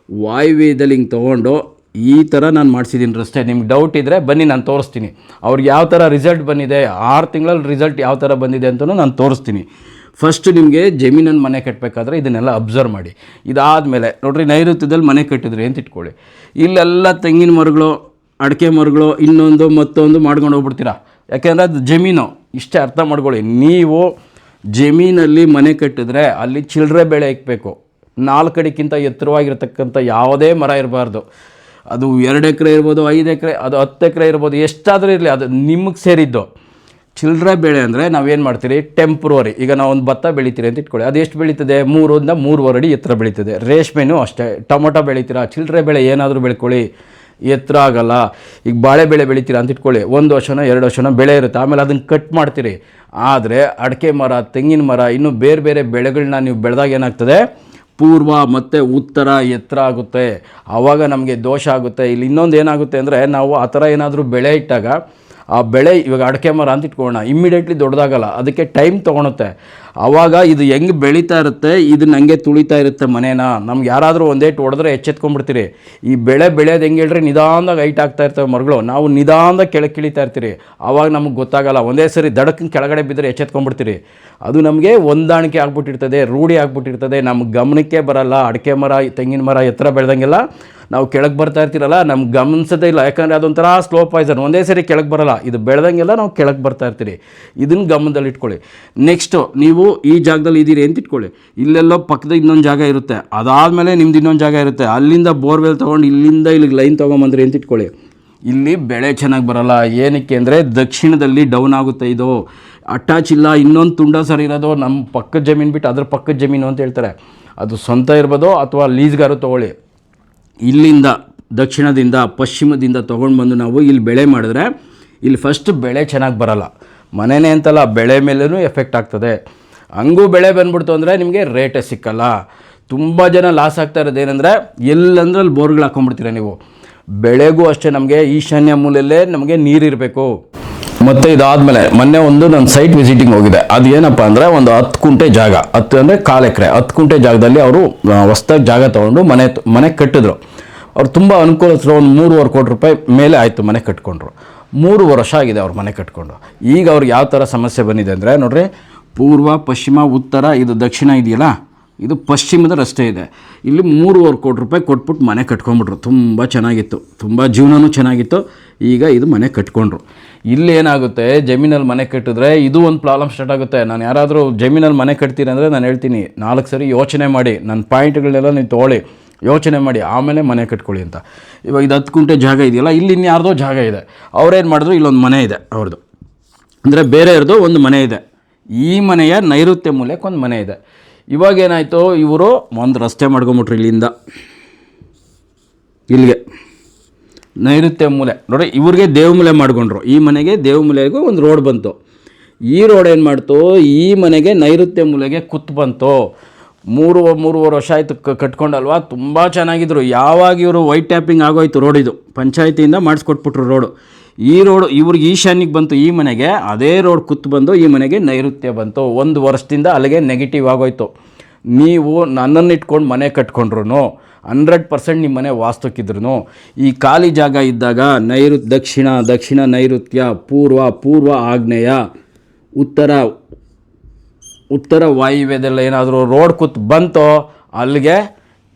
ವಾಯುವ್ಯದಲ್ಲಿ ಹಿಂಗೆ ತೊಗೊಂಡು ಈ ಥರ ನಾನು ಮಾಡಿಸಿದ್ದೀನಿ ರಸ್ತೆ. ನಿಮ್ಗೆ ಡೌಟ್ ಇದ್ದರೆ ಬನ್ನಿ, ನಾನು ತೋರಿಸ್ತೀನಿ. ಅವ್ರಿಗೆ ಯಾವ ಥರ ರಿಸಲ್ಟ್ ಬಂದಿದೆ, 6 ತಿಂಗಳಲ್ಲಿ ರಿಸಲ್ಟ್ ಯಾವ ಥರ ಬಂದಿದೆ ಅಂತಲೂ ನಾನು ತೋರಿಸ್ತೀನಿ. ಫಸ್ಟ್ ನಿಮಗೆ ಜಮೀನನ್ನು ಮನೆ ಕಟ್ಟಬೇಕಾದ್ರೆ ಇದನ್ನೆಲ್ಲ ಅಬ್ಸರ್ವ್ ಮಾಡಿ. ಇದಾದಮೇಲೆ ನೋಡಿರಿ, ನೈಋತ್ಯದಲ್ಲಿ ಮನೆ ಕಟ್ಟಿದ್ರಿ ಅಂತ ಇಟ್ಕೊಳ್ಳಿ. ಇಲ್ಲೆಲ್ಲ ತೆಂಗಿನ ಮರಗಳು, ಅಡಿಕೆ ಮರಗಳು, ಇನ್ನೊಂದು ಮತ್ತೊಂದು ಮಾಡ್ಕೊಂಡು ಹೋಗ್ಬಿಡ್ತೀರಾ. ಯಾಕೆಂದರೆ ಅದು ಜಮೀನು. ಇಷ್ಟೇ ಅರ್ಥ ಮಾಡ್ಕೊಳ್ಳಿ. ನೀವು ಜಮೀನಲ್ಲಿ ಮನೆ ಕಟ್ಟಿದ್ರೆ ಅಲ್ಲಿ ಚಿಲ್ಲರೆ ಬೆಳೆ ಇಕ್ಕಬೇಕು. 4 ಅಡಿಗಿಂತ ಎತ್ತರವಾಗಿರ್ತಕ್ಕಂಥ ಯಾವುದೇ ಮರ ಇರಬಾರ್ದು. ಅದು 2 ಎಕರೆ ಇರ್ಬೋದು, 5 ಎಕರೆ, ಅದು 10 ಎಕರೆ ಇರ್ಬೋದು, ಎಷ್ಟಾದರೂ ಇರಲಿ, ಅದು ನಿಮಗೆ ಸೇರಿದ್ದು. ಚಿಲ್ಲರೆ ಬೆಳೆ ಅಂದರೆ ನಾವೇನು ಮಾಡ್ತೀರಿ, ಟೆಂಪ್ರವರಿ. ಈಗ ನಾವು ಒಂದು ಭತ್ತ ಬೆಳಿತೀರಿ ಅಂತ ಇಟ್ಕೊಳ್ಳಿ, ಅದು ಎಷ್ಟು ಬೆಳೀತದೆ, 3-3.5 ಅಡಿ ಎತ್ತರ ಬೆಳೀತದೆ. ರೇಷ್ಮೆನೂ ಅಷ್ಟೇ. ಟೊಮೊಟೊ ಬೆಳಿತೀರಾ, ಚಿಲ್ಲರೆ ಬೆಳೆ ಏನಾದರೂ ಬೆಳ್ಕೊಳ್ಳಿ, ಎತ್ತರ ಆಗಲ್ಲ. ಈಗ ಬಾಳೆ ಬೆಳೆ ಬೆಳಿತೀರಾ ಅಂತ ಇಟ್ಕೊಳ್ಳಿ, 1 ವರ್ಷನೋ 2 ವರ್ಷನೋ ಬೆಳೆ ಇರುತ್ತೆ, ಆಮೇಲೆ ಅದನ್ನು ಕಟ್ ಮಾಡ್ತೀರಿ. ಆದರೆ ಅಡಿಕೆ ಮರ, ತೆಂಗಿನ ಮರ, ಇನ್ನೂ ಬೇರೆ ಬೇರೆ ಬೆಳೆಗಳನ್ನ ನೀವು ಬೆಳೆದಾಗ ಏನಾಗ್ತದೆ, ಪೂರ್ವ ಮತ್ತು ಉತ್ತರ ಎತ್ತರ ಆಗುತ್ತೆ. ಆವಾಗ ನಮಗೆ ದೋಷ ಆಗುತ್ತೆ. ಇಲ್ಲಿ ಇನ್ನೊಂದು ಏನಾಗುತ್ತೆ ಅಂದರೆ, ನಾವು ಆ ಥರ ಏನಾದರೂ ಬೆಳೆ ಇಟ್ಟಾಗ ಆ ಬೆಳೆ, ಇವಾಗ ಅಡಿಕೆ ಮರ ಅಂತ ಇಟ್ಕೊಳ್ಳೋಣ, ಇಮ್ಮಿಡಿಯೇಟ್ಲಿ ದೊಡ್ಡದಾಗಲ್ಲ, ಅದಕ್ಕೆ ಟೈಮ್ ತೊಗೊಳುತ್ತೆ. ಆವಾಗ ಇದು ಹೆಂಗೆ ಬೆಳೀತಾ ಇರುತ್ತೆ, ಇದನ್ನ ಹಂಗೆ ತುಳಿತಾ ಇರುತ್ತೆ ಮನೇನ. ನಮ್ಗೆ ಯಾರಾದರೂ ಒಂದೇಟು ಹೊಡೆದ್ರೆ ಎಚ್ಚೆತ್ಕೊಂಡ್ಬಿಡ್ತೀರಿ. ಈ ಬೆಳೆ ಬೆಳೆಯೋದು ಹೆಂಗೆ ಹೇಳ್ರಿ, ನಿಧಾನದಾಗ ಹೈಟ್ ಆಗ್ತಾ ಇರ್ತವೆ ಮರಗಳು, ನಾವು ನಿಧಾನದಾಗ ಕೆಳಗೆ ಕಿಳಿತಾ ಇರ್ತೀರಿ. ಆವಾಗ ನಮಗೆ ಗೊತ್ತಾಗಲ್ಲ, ಒಂದೇ ಸರಿ ದಡಕ್ಕೆ ಕೆಳಗಡೆ ಬಿದ್ದರೆ ಎಚ್ಚೆತ್ಕೊಂಡ್ಬಿಡ್ತೀರಿ. ಅದು ನಮಗೆ ಹೊಂದಾಣಿಕೆ ಆಗ್ಬಿಟ್ಟಿರ್ತದೆ, ರೂಢಿ ಆಗ್ಬಿಟ್ಟಿರ್ತದೆ, ನಮ್ಗೆ ಗಮನಕ್ಕೆ ಬರಲ್ಲ. ಅಡಿಕೆ ಮರ, ತೆಂಗಿನ ಮರ ಎತ್ತರ ಬೆಳೆದಂಗೆಲ್ಲ ನಾವು ಕೆಳಗೆ ಬರ್ತಾ ಇರ್ತೀರಲ್ಲ, ನಮ್ಗೆ ಗಮನಿಸೋದೇ ಇಲ್ಲ. ಯಾಕಂದರೆ ಅದೊಂಥರ ಸ್ಲೋ ಪಾಯ್ಸನ್, ಒಂದೇ ಸರಿ ಕೆಳಗೆ ಬರಲ್ಲ. ಇದು ಬೆಳೆದಂಗೆಲ್ಲ ನಾವು ಕೆಳಗೆ ಬರ್ತಾ ಇರ್ತೀರಿ. ಇದನ್ನು ಗಮನದಲ್ಲಿ ಇಟ್ಕೊಳ್ಳಿ. ನೆಕ್ಸ್ಟು, ನೀವು ಈ ಜಾಗದಲ್ಲಿ ಇದ್ದೀರಿ ಅಂತ ಇಟ್ಕೊಳ್ಳಿ, ಇಲ್ಲೆಲ್ಲೋ ಪಕ್ಕದ ಇನ್ನೊಂದು ಜಾಗ ಇರುತ್ತೆ, ಅದಾದಮೇಲೆ ನಿಮ್ದು ಇನ್ನೊಂದು ಜಾಗ ಇರುತ್ತೆ. ಅಲ್ಲಿಂದ ಬೋರ್ವೆಲ್ ತೊಗೊಂಡು ಇಲ್ಲಿಂದ ಇಲ್ಲಿಗೆ ಲೈನ್ ತೊಗೊಂಬಂದ್ರಿ ಅಂತ ಇಟ್ಕೊಳ್ಳಿ, ಇಲ್ಲಿ ಬೆಳೆ ಚೆನ್ನಾಗಿ ಬರಲ್ಲ. ಏನಕ್ಕೆ ಅಂದರೆ ದಕ್ಷಿಣದಲ್ಲಿ ಡೌನ್ ಆಗುತ್ತೆ. ಇದು ಅಟ್ಯಾಚ್ ಇಲ್ಲ, ಇನ್ನೊಂದು ತುಂಡ ಸರಿ ಇರೋದು ನಮ್ಮ ಪಕ್ಕದ ಜಮೀನು ಬಿಟ್ಟು ಅದ್ರ ಪಕ್ಕದ ಜಮೀನು ಅಂತ ಹೇಳ್ತಾರೆ. ಅದು ಸ್ವಂತ ಇರ್ಬೋದು ಅಥವಾ ಲೀಸ್ಗಾರು ತೊಗೊಳ್ಳಿ. ಇಲ್ಲಿಂದ ದಕ್ಷಿಣದಿಂದ ಪಶ್ಚಿಮದಿಂದ ತೊಗೊಂಡು ಬಂದು ನಾವು ಇಲ್ಲಿ ಬೆಳೆ ಮಾಡಿದ್ರೆ ಇಲ್ಲಿ ಫಸ್ಟ್ ಬೆಳೆ ಚೆನ್ನಾಗಿ ಬರಲ್ಲ. ಮನೆಯೇ ಅಂತಲ್ಲ, ಬೆಳೆ ಮೇಲೂ ಎಫೆಕ್ಟ್ ಆಗ್ತದೆ. ಹಂಗೂ ಬೆಳೆ ಬಂದ್ಬಿಡ್ತು ಅಂದರೆ ನಿಮಗೆ ರೇಟೇ ಸಿಕ್ಕಲ್ಲ. ತುಂಬ ಜನ ಲಾಸ್ ಆಗ್ತಾ ಇರೋದು ಏನಂದರೆ, ಎಲ್ಲಂದ್ರೆ ಅಲ್ಲಿ ಬೋರ್ಗಳು ಹಾಕೊಂಡ್ಬಿಡ್ತೀರ ನೀವು. ಬೆಳೆಗೂ ಅಷ್ಟೇ, ನಮಗೆ ಈಶಾನ್ಯ ಮೂಲೆಯಲ್ಲೇ ನಮಗೆ ನೀರಿರಬೇಕು. ಮತ್ತು ಇದಾದಮೇಲೆ ಮೊನ್ನೆ ನನ್ನ ಸೈಟ್ ವಿಸಿಟಿಂಗ್ ಹೋಗಿದೆ. ಅದು ಏನಪ್ಪ ಅಂದರೆ, ಒಂದು 10 ಕುಂಟೆ ಜಾಗ, 10 ಅಂದರೆ 1/4 ಎಕರೆ, 10 ಕುಂಟೆ ಜಾಗದಲ್ಲಿ ಅವರು ಹೊಸ್ದಾಗಿ ಜಾಗ ತೊಗೊಂಡು ಮನೆ ಕಟ್ಟಿದ್ರು. ಅವ್ರು ತುಂಬ ಅನುಕೂಲಸ್ಥರು. ಒಂದು 3.5 ಕೋಟಿ ರೂಪಾಯಿ ಮೇಲೆ ಆಯಿತು ಮನೆ ಕಟ್ಕೊಂಡ್ರು. 3 ವರ್ಷ ಆಗಿದೆ ಅವ್ರು ಮನೆ ಕಟ್ಕೊಂಡು. ಈಗ ಅವ್ರಿಗೆ ಯಾವ ಥರ ಸಮಸ್ಯೆ ಬಂದಿದೆ ಅಂದರೆ ನೋಡ್ರಿ, ಪೂರ್ವ, ಪಶ್ಚಿಮ, ಉತ್ತರ, ಇದು ದಕ್ಷಿಣ ಇದೆಯಲ್ಲ, ಇದು ಪಶ್ಚಿಮದ ರಸ್ತೆ ಇದೆ. ಇಲ್ಲಿ 3.5 ಕೋಟಿ ರೂಪಾಯಿ ಕೊಟ್ಬಿಟ್ಟು ಮನೆ ಕಟ್ಕೊಂಡ್ಬಿಟ್ರು. ತುಂಬ ಚೆನ್ನಾಗಿತ್ತು, ತುಂಬ ಜೀವನವೂ ಚೆನ್ನಾಗಿತ್ತು. ಈಗ ಇದು ಮನೆ ಕಟ್ಕೊಂಡ್ರು. ಇಲ್ಲಿ ಏನಾಗುತ್ತೆ, ಜಮೀನಲ್ಲಿ ಮನೆ ಕಟ್ಟಿದ್ರೆ ಇದು ಒಂದು ಪ್ರಾಬ್ಲಮ್ ಸ್ಟಾರ್ಟ್ ಆಗುತ್ತೆ. ನಾನು ಯಾರಾದರೂ ಜಮೀನಲ್ಲಿ ಮನೆ ಕಟ್ತೀನಿ ಅಂದರೆ ನಾನು ಹೇಳ್ತೀನಿ, 4 ಸರಿ ಯೋಚನೆ ಮಾಡಿ, ನನ್ನ ಪಾಯಿಂಟ್ಗಳನ್ನೆಲ್ಲ ನೀವು ತೊಗೊಳ್ಳಿ, ಯೋಚನೆ ಮಾಡಿ ಆಮೇಲೆ ಮನೆ ಕಟ್ಕೊಳ್ಳಿ ಅಂತ. ಇವಾಗ ಇದು 10 ಕುಂಟೆ ಜಾಗ ಇದೆಯಲ್ಲ, ಇಲ್ಲಿ ಇನ್ಯಾರ್ದೋ ಜಾಗ ಇದೆ. ಅವ್ರೇನು ಮಾಡಿದ್ರು, ಇಲ್ಲೊಂದು ಮನೆ ಇದೆ ಅವ್ರದ್ದು, ಅಂದರೆ ಬೇರೆಯವ್ರದ್ದು ಒಂದು ಮನೆ ಇದೆ. ಈ ಮನೆಯ ನೈಋತ್ಯ ಮೂಲೆಗೆ ಒಂದು ಮನೆ ಇದೆ. ಇವಾಗ ಏನಾಯಿತು, ಇವರು ಒಂದು ರಸ್ತೆ ಮಾಡ್ಕೊಂಬಿಟ್ರು ಇಲ್ಲಿಂದ ಇಲ್ಲಿಗೆ, ನೈಋತ್ಯ ಮೂಲೆ ನೋಡಿ. ಇವ್ರಿಗೆ ದೇವಮೂಲೆ ಮಾಡ್ಕೊಂಡ್ರು. ಈ ಮನೆಗೆ ದೇವಮೂಲೆಗೂ ಒಂದು ರೋಡ್ ಬಂತು. ಈ ರೋಡ್ ಏನು ಮಾಡ್ತು, ಈ ಮನೆಗೆ ನೈಋತ್ಯ ಮೂಲೆಗೆ ಕುತ್ತು ಬಂತು. 3.5 ವರ್ಷ ಆಯಿತು ಕಟ್ಕೊಂಡಲ್ವಾ, ತುಂಬ ಚೆನ್ನಾಗಿದ್ರು. ಯಾವಾಗ ಇವರು ವೈಟ್ ಟ್ಯಾಪಿಂಗ್ ಆಗೋಯ್ತು ರೋಡ್, ಇದು ಪಂಚಾಯತಿಯಿಂದ ಮಾಡಿಸ್ಕೊಟ್ಬಿಟ್ರು ರೋಡು. ಈ ರೋಡು ಇವ್ರಿಗೆ ಈಶಾನ್ಯಕ್ಕೆ ಬಂತು, ಈ ಮನೆಗೆ ಅದೇ ರೋಡ್ ಕುತ್ತು ಬಂದು ಈ ಮನೆಗೆ ನೈಋತ್ಯ ಬಂತು. 1 ವರ್ಷದಿಂದ ಅಲ್ಲಿಗೆ ನೆಗೆಟಿವ್ ಆಗೋಯ್ತು. ನೀವು ನನ್ನನ್ನು ಇಟ್ಕೊಂಡು ಮನೆ ಕಟ್ಕೊಂಡ್ರು 100% ನಿಮ್ಮ ಮನೆ ವಾಸ್ತುಕ್ಕಿದ್ರು. ಈ ಖಾಲಿ ಜಾಗ ಇದ್ದಾಗ ದಕ್ಷಿಣ ನೈಋತ್ಯ, ಪೂರ್ವ ಆಗ್ನೇಯ, ಉತ್ತರ ವಾಯುವ್ಯದೆಲ್ಲ ಏನಾದರೂ ರೋಡ್ ಕುತ್ತು ಬಂತೋ ಅಲ್ಲಿಗೆ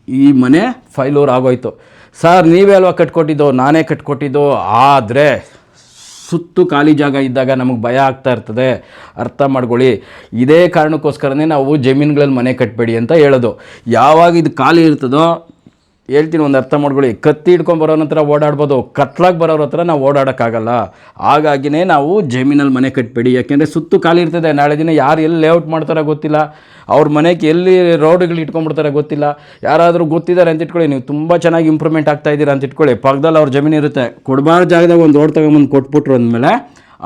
ಈ ಮನೆ ಫೈಲೂರ್ ಆಗೋಯ್ತು. ಸರ್ ನೀವೇ ಅಲ್ವಾ ಕಟ್ಕೊಟ್ಟಿದ್ದು, ನಾನೇ ಕಟ್ಕೊಟ್ಟಿದ್ದು. ಆದರೆ ಸುತ್ತು ಖಾಲಿ ಜಾಗ ಇದ್ದಾಗ ನಮಗೆ ಭಯ ಆಗ್ತಾ ಇರ್ತದೆ, ಅರ್ಥ ಮಾಡ್ಕೊಳ್ಳಿ. ಇದೇ ಕಾರಣಕ್ಕೋಸ್ಕರನೇ ನಾವು ಜಮೀನುಗಳಲ್ಲಿ ಮನೆ ಕಟ್ಟಬೇಡಿ ಅಂತ ಹೇಳೋದು. ಯಾವಾಗ ಇದು ಖಾಲಿ ಇರ್ತದೋ ಹೇಳ್ತೀನಿ, ಒಂದು ಅರ್ಥ ಮಾಡ್ಕೊಳ್ಳಿ. ಕತ್ತಿ ಹಿಡ್ಕೊಂಡು ಬರೋರ ಹತ್ರ ಓಡಾಡ್ಬೋದು, ಕತ್ಲಾಗಿ ಬರೋರ ಹತ್ರ ನಾವು ಓಡಾಡೋಕ್ಕಾಗಲ್ಲ. ಹಾಗಾಗಿನೇ ನಾವು ಜಮೀನಲ್ಲಿ ಮನೆ ಕಟ್ಟಬೇಡಿ. ಯಾಕೆಂದರೆ ಸುತ್ತು ಖಾಲಿ ಇರ್ತದೆ. ನಾಳೆ ದಿನ ಯಾರು ಎಲ್ಲಿ ಲೇಔಟ್ ಮಾಡ್ತಾರೋ ಗೊತ್ತಿಲ್ಲ, ಅವ್ರ ಮನೆಗೆ ಎಲ್ಲಿ ರೋಡ್ಗಳು ಇಟ್ಕೊಂಡ್ಬಿಡ್ತಾರೆ ಗೊತ್ತಿಲ್ಲ. ಯಾರಾದರೂ ಗೊತ್ತಿದ್ದಾರೆ ಅಂತ ಇಟ್ಕೊಳ್ಳಿ, ನೀವು ತುಂಬ ಚೆನ್ನಾಗಿ ಇಂಪ್ರೂವ್ಮೆಂಟ್ ಆಗ್ತಾ ಇದ್ದೀರಾ ಅಂತ ಇಟ್ಕೊಳ್ಳಿ, ಪಕ್ಕದಲ್ಲಿ ಅವ್ರ ಜಮೀನು ಇರುತ್ತೆ, ಕೊಡಬಾರ್ದು ಜಾಗದಾಗ ಒಂದು ರೋಡ್ ತಗೊಂಬಂದು ಕೊಟ್ಬಿಟ್ರು ಅಂದಮೇಲೆ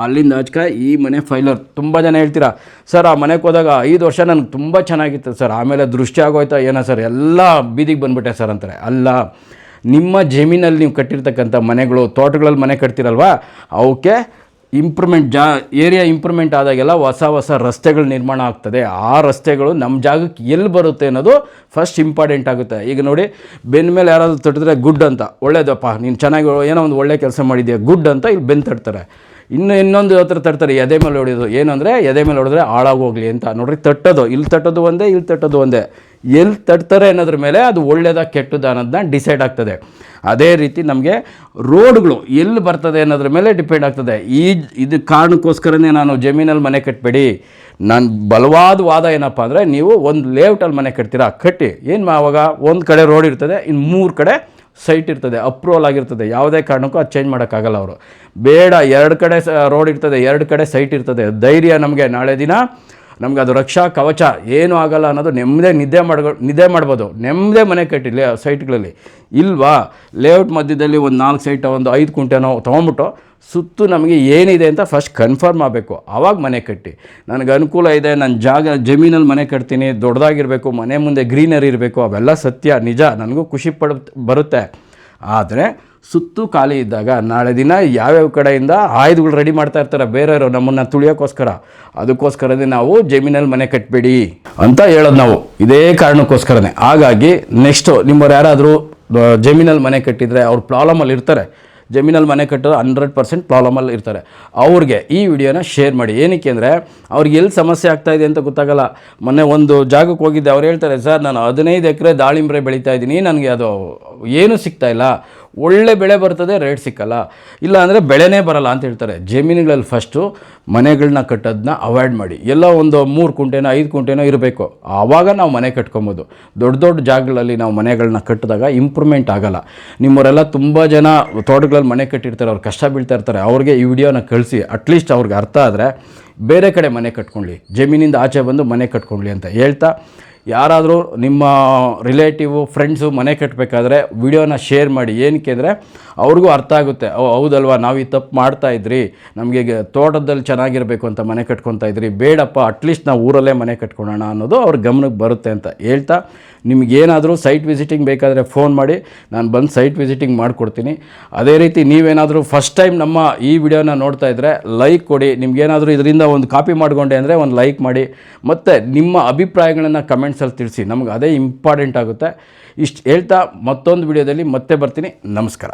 ಅಲ್ಲಿಂದ ಆಚಕ ಈ ಮನೆ ಫೈಲರ್. ತುಂಬ ಜನ ಹೇಳ್ತೀರಾ, ಸರ್ ಆ ಮನೆಗೆ ಹೋದಾಗ 5 ವರ್ಷ ನನಗೆ ತುಂಬ ಚೆನ್ನಾಗಿತ್ತು ಸರ್, ಆಮೇಲೆ ದೃಷ್ಟಿ ಆಗೋಯ್ತಾ ಏನೋ ಸರ್, ಎಲ್ಲ ಬೀದಿಗೆ ಬಂದುಬಿಟ್ಟೆ ಸರ್ ಅಂತಾರೆ. ಅಲ್ಲ, ನಿಮ್ಮ ಜಮೀನಲ್ಲಿ ನೀವು ಕಟ್ಟಿರ್ತಕ್ಕಂಥ ಮನೆಗಳು, ತೋಟಗಳಲ್ಲಿ ಮನೆ ಕಟ್ತಿರಲ್ವ, ಅವಕ್ಕೆ ಏರಿಯಾ ಇಂಪ್ರೂವ್ಮೆಂಟ್ ಆದಾಗೆಲ್ಲ ಹೊಸ ರಸ್ತೆಗಳು ನಿರ್ಮಾಣ ಆಗ್ತದೆ. ಆ ರಸ್ತೆಗಳು ನಮ್ಮ ಜಾಗಕ್ಕೆ ಎಲ್ಲಿ ಬರುತ್ತೆ ಅನ್ನೋದು ಫಸ್ಟ್ ಇಂಪಾರ್ಟೆಂಟ್ ಆಗುತ್ತೆ. ಈಗ ನೋಡಿ, ಬೆನ್ನ ಮೇಲೆ ಯಾರಾದರೂ ತಟ್ಟಿದ್ರೆ ಗುಡ್ ಅಂತ, ಒಳ್ಳೇದಪ್ಪ ನೀನು ಚೆನ್ನಾಗಿ ಏನೋ ಒಂದು ಒಳ್ಳೆ ಕೆಲಸ ಮಾಡಿದ್ಯಾ ಗುಡ್ ಅಂತ ಇಲ್ಲಿ ಬೆನ್ನು ತಟ್ತಾರೆ. ಇನ್ನೊಂದು ಹತ್ರ ತಟ್ತಾರೆ, ಎದೆ ಮೇಲೆ ಹೊಡೆಯೋದು. ಏನಂದರೆ ಎದೆ ಮೇಲೆ ಹೊಡೆದ್ರೆ ಹಾಳಾಗೋಗ್ಲಿ ಅಂತ. ನೋಡ್ರಿ, ತಟ್ಟೋದು ಇಲ್ಲಿ ತಟ್ಟೋದು ಒಂದೇ, ಇಲ್ಲಿ ತಟ್ಟೋದು ಒಂದೇ. ಎಲ್ಲಿ ತಟ್ತಾರೆ ಅನ್ನೋದ್ರ ಮೇಲೆ ಅದು ಒಳ್ಳೇದ ಕೆಟ್ಟದ ಅನ್ನೋದನ್ನ ಡಿಸೈಡ್ ಆಗ್ತದೆ. ಅದೇ ರೀತಿ ನಮಗೆ ರೋಡ್ಗಳು ಎಲ್ಲಿ ಬರ್ತದೆ ಅನ್ನೋದ್ರ ಮೇಲೆ ಡಿಪೆಂಡ್ ಆಗ್ತದೆ. ಇದು ಕಾರಣಕ್ಕೋಸ್ಕರನೇ ನಾನು ಜಮೀನಲ್ಲಿ ಮನೆ ಕಟ್ಟಬೇಡಿ. ನಾನು ಬಲವಾದ ವಾದ ಏನಪ್ಪ ಅಂದರೆ, ನೀವು ಒಂದು ಲೇಔಟಲ್ಲಿ ಮನೆ ಕಟ್ತೀರಾ, ಕಟ್ಟಿ ಏನು ಆವಾಗ ಒಂದು ಕಡೆ ರೋಡ್ ಇರ್ತದೆ, ಇನ್ನು 3 ಕಡೆ ಸೈಟ್ ಇರ್ತದೆ, ಅಪ್ರೂವಲ್ ಆಗಿರ್ತದೆ, ಯಾವುದೇ ಕಾರಣಕ್ಕೂ ಅದು ಚೇಂಜ್ ಮಾಡೋಕ್ಕಾಗಲ್ಲ ಅವರು. ಬೇಡ, 2 ಕಡೆ ರೋಡ್ ಇರ್ತದೆ, 2 ಕಡೆ ಸೈಟ್ ಇರ್ತದೆ, ಧೈರ್ಯ ನಮಗೆ ನಾಳೆ ದಿನ ನಮ್ಗೆ ಅದು ರಕ್ಷಾ ಕವಚ, ಏನೂ ಆಗಲ್ಲ ಅನ್ನೋದು. ನೆಮ್ಮದೇ ನಿದ್ದೆ ಮಾಡ್ಬೋದು, ನೆಮ್ಮದೇ ಮನೆ ಕಟ್ಟಿ ಸೈಟ್ಗಳಲ್ಲಿ. ಇಲ್ವಾ, ಲೇಔಟ್ ಮಧ್ಯದಲ್ಲಿ ಒಂದು 4 ಸೈಟ್, ಒಂದು 5 ಕುಂಟೆನೋ ತೊಗೊಂಬಿಟ್ಟು ಸುತ್ತು ನಮಗೆ ಏನಿದೆ ಅಂತ ಫಸ್ಟ್ ಕನ್ಫರ್ಮ್ ಆಗಬೇಕು, ಆವಾಗ ಮನೆ ಕಟ್ಟಿ. ನನಗೆ ಅನುಕೂಲ ಇದೆ, ನನ್ನ ಜಮೀನಲ್ಲಿ ಮನೆ ಕಟ್ತೀನಿ, ದೊಡ್ಡದಾಗಿರಬೇಕು, ಮನೆ ಮುಂದೆ ಗ್ರೀನರಿ ಇರಬೇಕು, ಅವೆಲ್ಲ ಸತ್ಯ, ನಿಜ, ನನಗೂ ಖುಷಿ ಬರುತ್ತೆ. ಆದರೆ ಸುತ್ತು ಖಾಲಿ ಇದ್ದಾಗ ನಾಳೆ ದಿನ ಯಾವ್ಯಾವ ಕಡೆಯಿಂದ ಆಯುಧಗಳು ರೆಡಿ ಮಾಡ್ತಾ ಇರ್ತಾರೆ ಬೇರೆಯವರು ನಮ್ಮನ್ನು ತುಳಿಯೋಕ್ಕೋಸ್ಕರ, ಅದಕ್ಕೋಸ್ಕರನೇ ನಾವು ಜಮೀನಲ್ಲಿ ಮನೆ ಕಟ್ಟಬೇಡಿ ಅಂತ ಹೇಳೋದು ನಾವು, ಇದೇ ಕಾರಣಕ್ಕೋಸ್ಕರನೇ. ಹಾಗಾಗಿ ನೆಕ್ಸ್ಟು ನಿಮ್ಮವ್ರು ಯಾರಾದರೂ ಜಮೀನಲ್ಲಿ ಮನೆ ಕಟ್ಟಿದರೆ ಅವ್ರು ಪ್ರಾಬ್ಲಮಲ್ಲಿ ಇರ್ತಾರೆ, ಜಮೀನಲ್ಲಿ ಮನೆ ಕಟ್ಟೋದು 100% ಪ್ರಾಬ್ಲಮಲ್ಲಿ ಇರ್ತಾರೆ, ಅವ್ರಿಗೆ ಈ ವಿಡಿಯೋನ ಶೇರ್ ಮಾಡಿ. ಏನಕ್ಕೆ ಅಂದರೆ ಅವ್ರಿಗೆ ಎಲ್ಲಿ ಸಮಸ್ಯೆ ಆಗ್ತಾಯಿದೆ ಅಂತ ಗೊತ್ತಾಗಲ್ಲ. ಮೊನ್ನೆ ಒಂದು ಜಾಗಕ್ಕೆ ಹೋಗಿದ್ದೆ, ಅವ್ರು ಹೇಳ್ತಾರೆ, ಸರ್ ನಾನು 15 ಎಕರೆ ದಾಳಿಂಬೆ ಬೆಳೀತಾ ಇದ್ದೀನಿ, ನನಗೆ ಅದು ಏನೂ ಸಿಗ್ತಾಯಿಲ್ಲ, ಒಳ್ಳೆ ಬೆಳೆ ಬರ್ತದೆ, ರೇಟ್ ಸಿಕ್ಕಲ್ಲ, ಇಲ್ಲ ಅಂದರೆ ಬೆಳೆನೇ ಬರಲ್ಲ ಅಂತ ಹೇಳ್ತಾರೆ. ಜಮೀನುಗಳಲ್ಲಿ ಫಸ್ಟು ಮನೆಗಳನ್ನ ಕಟ್ಟೋದನ್ನ ಅವಾಯ್ಡ್ ಮಾಡಿ. ಎಲ್ಲ ಒಂದು 3 ಕುಂಟೆನೋ 5 ಕುಂಟೆನೋ ಇರಬೇಕು, ಆವಾಗ ನಾವು ಮನೆ ಕಟ್ಕೊಬೋದು. ದೊಡ್ಡ ದೊಡ್ಡ ಜಾಗಗಳಲ್ಲಿ ನಾವು ಮನೆಗಳನ್ನ ಕಟ್ಟಿದಾಗ ಇಂಪ್ರೂವ್ಮೆಂಟ್ ಆಗೋಲ್ಲ. ನಿಮ್ಮವರೆಲ್ಲ ತುಂಬ ಜನ ತೋಟಗಳಲ್ಲಿ ಮನೆ ಕಟ್ಟಿರ್ತಾರೆ, ಅವ್ರು ಕಷ್ಟ ಬೀಳ್ತಾ ಇರ್ತಾರೆ, ಅವ್ರಿಗೆ ಈ ವಿಡಿಯೋನ ಕಳಿಸಿ, ಅಟ್ಲೀಸ್ಟ್ ಅವ್ರಿಗೆ ಅರ್ಥ ಆದರೆ ಬೇರೆ ಕಡೆ ಮನೆ ಕಟ್ಕೊಳ್ಳಿ, ಜಮೀನಿಂದ ಆಚೆ ಬಂದು ಮನೆ ಕಟ್ಕೊಳ್ಳಿ ಅಂತ ಹೇಳ್ತಾ, ಯಾರಾದರೂ ನಿಮ್ಮ ರಿಲೇಟಿವು ಫ್ರೆಂಡ್ಸು ಮನೆ ಕಟ್ಟಬೇಕಾದ್ರೆ ವಿಡಿಯೋನ ಶೇರ್ ಮಾಡಿ. ಏನಕ್ಕೆ ಅಂದರೆ ಅವ್ರಿಗೂ ಅರ್ಥ ಆಗುತ್ತೆ, ಹೌದಲ್ವಾ, ನಾವು ಈ ತಪ್ಪು ಮಾಡ್ತಾಯಿದ್ರಿ, ನಮಗೆ ತೋಟದಲ್ಲಿ ಚೆನ್ನಾಗಿರಬೇಕು ಅಂತ ಮನೆ ಕಟ್ಕೊತಾ ಇದ್ರಿ, ಬೇಡಪ್ಪ ಅಟ್ಲೀಸ್ಟ್ ನಾವು ಊರಲ್ಲೇ ಮನೆ ಕಟ್ಕೊಳ್ಳೋಣ ಅನ್ನೋದು ಅವ್ರ ಗಮನಕ್ಕೆ ಬರುತ್ತೆ ಅಂತ ಹೇಳ್ತಾ, ನಿಮಗೇನಾದರೂ ಸೈಟ್ ವಿಸಿಟಿಂಗ್ ಬೇಕಾದರೆ ಫೋನ್ ಮಾಡಿ, ನಾನು ಬಂದು ಸೈಟ್ ವಿಸಿಟಿಂಗ್ ಮಾಡಿಕೊಡ್ತೀನಿ. ಅದೇ ರೀತಿ ನೀವೇನಾದರೂ ಫಸ್ಟ್ ಟೈಮ್ ನಮ್ಮ ಈ ವಿಡಿಯೋನ ನೋಡ್ತಾ ಇದ್ದರೆ ಲೈಕ್ ಕೊಡಿ. ನಿಮಗೇನಾದರೂ ಇದರಿಂದ ಒಂದು ಕಾಪಿ ಮಾಡಿಕೊಂಡೆ ಅಂದರೆ ಒಂದು ಲೈಕ್ ಮಾಡಿ, ಮತ್ತು ನಿಮ್ಮ ಅಭಿಪ್ರಾಯಗಳನ್ನು ಕಮೆಂಟ್ಸಲ್ಲಿ ತಿಳಿಸಿ, ನಮಗೆ ಅದೇ ಇಂಪಾರ್ಟೆಂಟ್ ಆಗುತ್ತೆ. ಇಷ್ಟು ಹೇಳ್ತಾ ಮತ್ತೊಂದು ವಿಡಿಯೋದಲ್ಲಿ ಮತ್ತೆ ಬರ್ತೀನಿ. ನಮಸ್ಕಾರ.